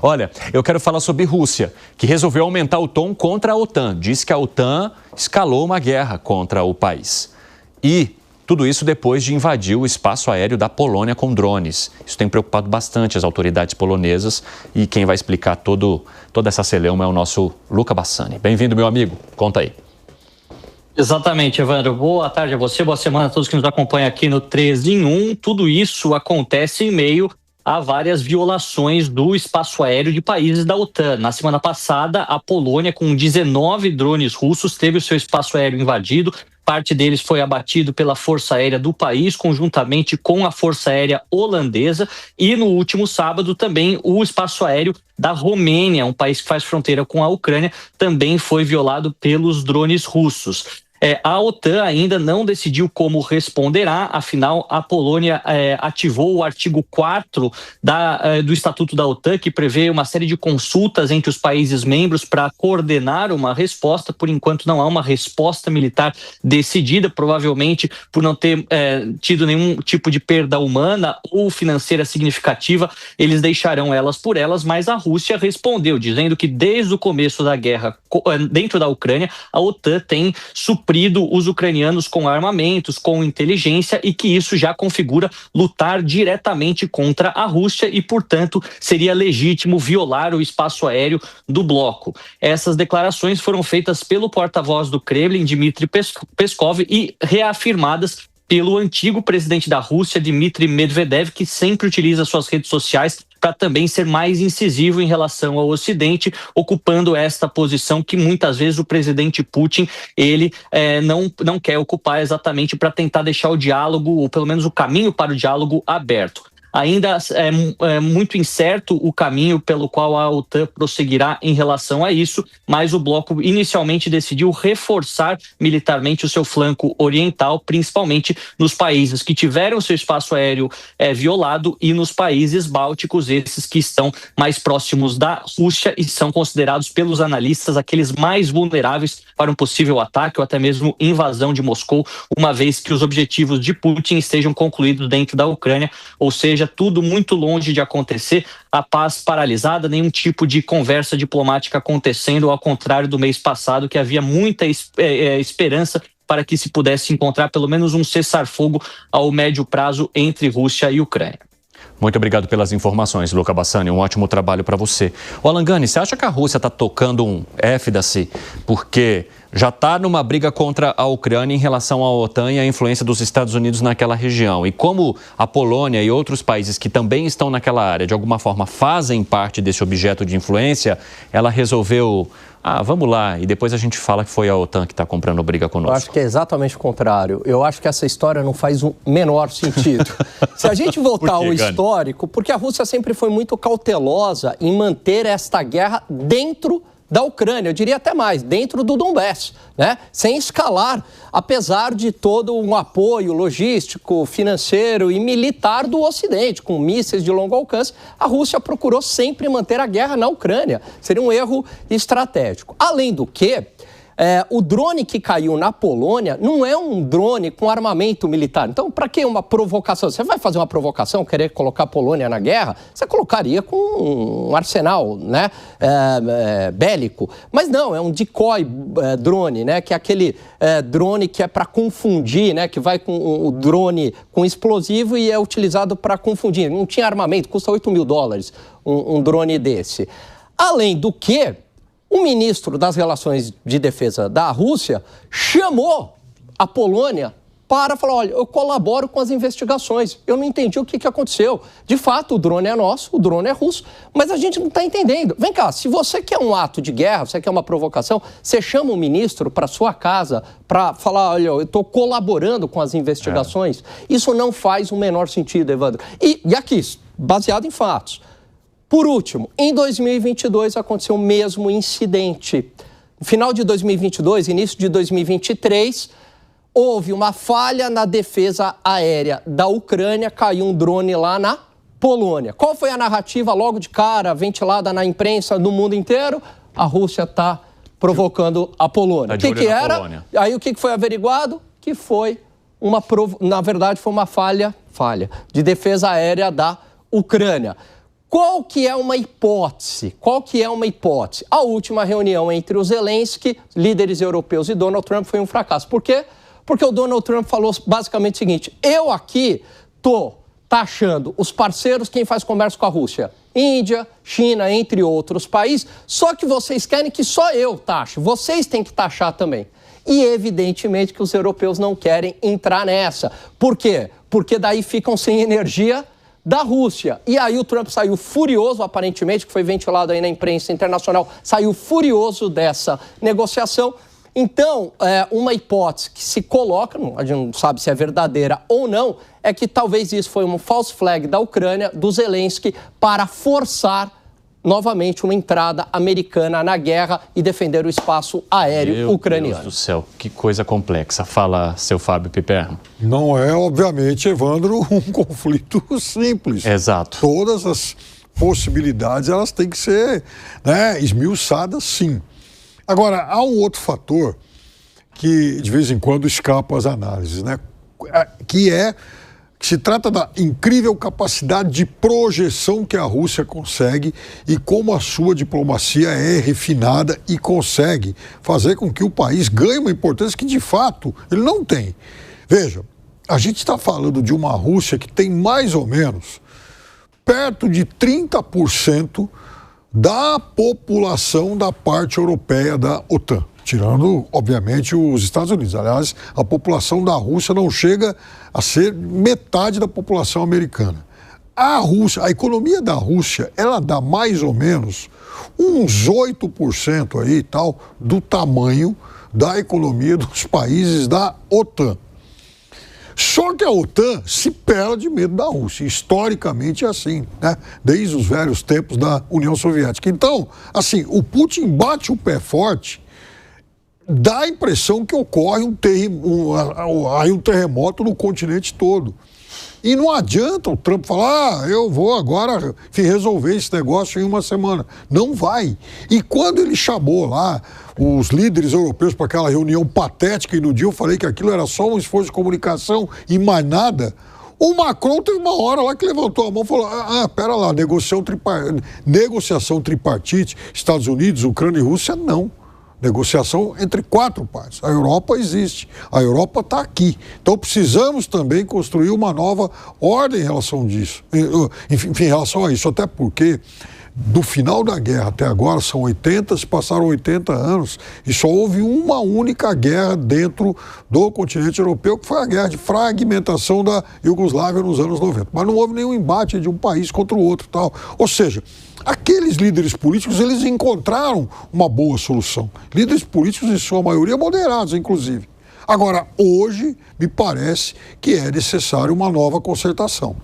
Olha, eu quero falar sobre Rússia, que resolveu aumentar o tom contra a OTAN. Diz que a OTAN escalou uma guerra contra o país. E tudo isso depois de invadir o espaço aéreo da Polônia com drones. Isso tem preocupado bastante as autoridades polonesas e quem vai explicar toda essa celeuma é o nosso Luca Bassani. Bem-vindo, meu amigo. Conta aí. Exatamente, Evandro. Boa tarde a você, boa semana a todos que nos acompanham aqui no 3 em 1. Tudo isso acontece em meio a várias violações do espaço aéreo de países da OTAN. Na semana passada, a Polônia, com 19 drones russos, teve o seu espaço aéreo invadido. Parte deles foi abatido pela Força Aérea do país, conjuntamente com a Força Aérea holandesa. E no último sábado também o espaço aéreo da Romênia, um país que faz fronteira com a Ucrânia, também foi violado pelos drones russos. A OTAN ainda não decidiu como responderá, afinal a Polônia ativou o artigo 4 do Estatuto da OTAN, que prevê uma série de consultas entre os países membros para coordenar uma resposta. Por enquanto não há uma resposta militar decidida, provavelmente por não ter tido nenhum tipo de perda humana ou financeira significativa, eles deixarão elas por elas, mas a Rússia respondeu, dizendo que desde o começo da guerra dentro da Ucrânia, a OTAN tem suprido os ucranianos com armamentos, com inteligência, e que isso já configura lutar diretamente contra a Rússia e, portanto, seria legítimo violar o espaço aéreo do bloco. Essas declarações foram feitas pelo porta-voz do Kremlin, Dmitry Peskov, e reafirmadas pelo antigo presidente da Rússia, Dmitry Medvedev, que sempre utiliza suas redes sociais para também ser mais incisivo em relação ao Ocidente, ocupando esta posição que muitas vezes o presidente Putin ele não quer ocupar, exatamente para tentar deixar o diálogo, ou pelo menos o caminho para o diálogo, aberto. Ainda é muito incerto o caminho pelo qual a OTAN prosseguirá em relação a isso, mas o bloco inicialmente decidiu reforçar militarmente o seu flanco oriental, principalmente nos países que tiveram seu espaço aéreo violado e nos países bálticos, esses que estão mais próximos da Rússia e são considerados pelos analistas aqueles mais vulneráveis para um possível ataque ou até mesmo invasão de Moscou, uma vez que os objetivos de Putin estejam concluídos dentro da Ucrânia, ou seja, tudo muito longe de acontecer, a paz paralisada, nenhum tipo de conversa diplomática acontecendo, ao contrário do mês passado, que havia muita esperança para que se pudesse encontrar pelo menos um cessar-fogo ao médio prazo entre Rússia e Ucrânia. Muito obrigado pelas informações, Luca Bassani. Um ótimo trabalho para você. O Alangani, você acha que a Rússia está tocando um F da si porque já está numa briga contra a Ucrânia em relação à OTAN e à influência dos Estados Unidos naquela região? E como a Polônia e outros países que também estão naquela área, de alguma forma, fazem parte desse objeto de influência, ela resolveu... vamos lá, e depois a gente fala que foi a OTAN que está comprando briga conosco. Eu acho que é exatamente o contrário. Eu acho que essa história não faz o menor sentido. Se a gente voltar ao histórico, porque a Rússia sempre foi muito cautelosa em manter esta guerra dentro da Ucrânia, eu diria até mais, dentro do Donbass, né? Sem escalar, apesar de todo um apoio logístico, financeiro e militar do Ocidente, com mísseis de longo alcance, a Rússia procurou sempre manter a guerra na Ucrânia. Seria um erro estratégico. Além do que, o drone que caiu na Polônia não é um drone com armamento militar. Então, para que uma provocação? Você vai fazer uma provocação, querer colocar a Polônia na guerra? Você colocaria com um arsenal, né, bélico. Mas não, é um decoy drone, né, que é aquele drone que é para confundir, né, que vai com o drone com explosivo e é utilizado para confundir. Não tinha armamento, custa $8 mil um drone desse. Além do que, o ministro das Relações de Defesa da Rússia chamou a Polônia para falar, olha, eu colaboro com as investigações. Eu não entendi o que aconteceu. De fato, o drone é nosso, o drone é russo, mas a gente não está entendendo. Vem cá, se você quer um ato de guerra, você quer uma provocação, você chama o ministro para sua casa para falar, olha, eu estou colaborando com as investigações. Isso não faz o menor sentido, Evandro. E aqui, baseado em fatos. Por último, em 2022 aconteceu o mesmo incidente. No final de 2022, início de 2023, houve uma falha na defesa aérea da Ucrânia, caiu um drone lá na Polônia. Qual foi a narrativa logo de cara, ventilada na imprensa no mundo inteiro? A Rússia está provocando a Polônia. O que era? Polônia. Aí o que foi averiguado? Que foi na verdade, foi uma falha de defesa aérea da Ucrânia. Qual que é uma hipótese? A última reunião entre o Zelensky, líderes europeus, e Donald Trump foi um fracasso. Por quê? Porque o Donald Trump falou basicamente o seguinte: eu aqui estou taxando os parceiros, quem faz comércio com a Rússia, Índia, China, entre outros países, só que vocês querem que só eu taxe, vocês têm que taxar também. E evidentemente que os europeus não querem entrar nessa. Por quê? Porque daí ficam sem energia da Rússia. E aí o Trump saiu furioso, aparentemente, que foi ventilado aí na imprensa internacional, saiu furioso dessa negociação. Então, uma hipótese que se coloca, a gente não sabe se é verdadeira ou não, é que talvez isso foi um false flag da Ucrânia, do Zelensky, para forçar novamente uma entrada americana na guerra e defender o espaço aéreo ucraniano. Meu Deus do céu, que coisa complexa. Fala, seu Fábio Piperno. Não é, obviamente, Evandro, um conflito simples. Exato. Todas as possibilidades, elas têm que ser, né, esmiuçadas, sim. Agora, há um outro fator que, de vez em quando, escapa às análises, né? Que se trata da incrível capacidade de projeção que a Rússia consegue e como a sua diplomacia é refinada e consegue fazer com que o país ganhe uma importância que, de fato, ele não tem. Veja, a gente está falando de uma Rússia que tem mais ou menos perto de 30% da população da parte europeia da OTAN, tirando, obviamente, os Estados Unidos. Aliás, a população da Rússia não chega a ser metade da população americana. A economia da Rússia, ela dá mais ou menos uns 8% aí, tal, do tamanho da economia dos países da OTAN. Só que a OTAN se pela de medo da Rússia, historicamente é assim, né? Desde os velhos tempos da União Soviética. Então, assim, o Putin bate o pé forte, dá a impressão que ocorre um terremoto no continente todo. E não adianta o Trump falar, eu vou agora resolver esse negócio em uma semana. Não vai. E quando ele chamou lá os líderes europeus para aquela reunião patética, e no dia eu falei que aquilo era só um esforço de comunicação e mais nada, o Macron teve uma hora lá que levantou a mão e falou, pera lá, negociação tripartite, Estados Unidos, Ucrânia e Rússia, não. Negociação entre 4 partes. A Europa existe, a Europa está aqui. Então precisamos também construir uma nova ordem em relação disso, enfim, em relação a isso, até porque do final da guerra até agora são 80, se passaram 80 anos e só houve uma única guerra dentro do continente europeu, que foi a guerra de fragmentação da Iugoslávia nos anos 90. Mas não houve nenhum embate de um país contra o outro, tal. Ou seja, aqueles líderes políticos, eles encontraram uma boa solução. Líderes políticos, em sua maioria, moderados, inclusive. Agora, hoje, me parece que é necessário uma nova concertação.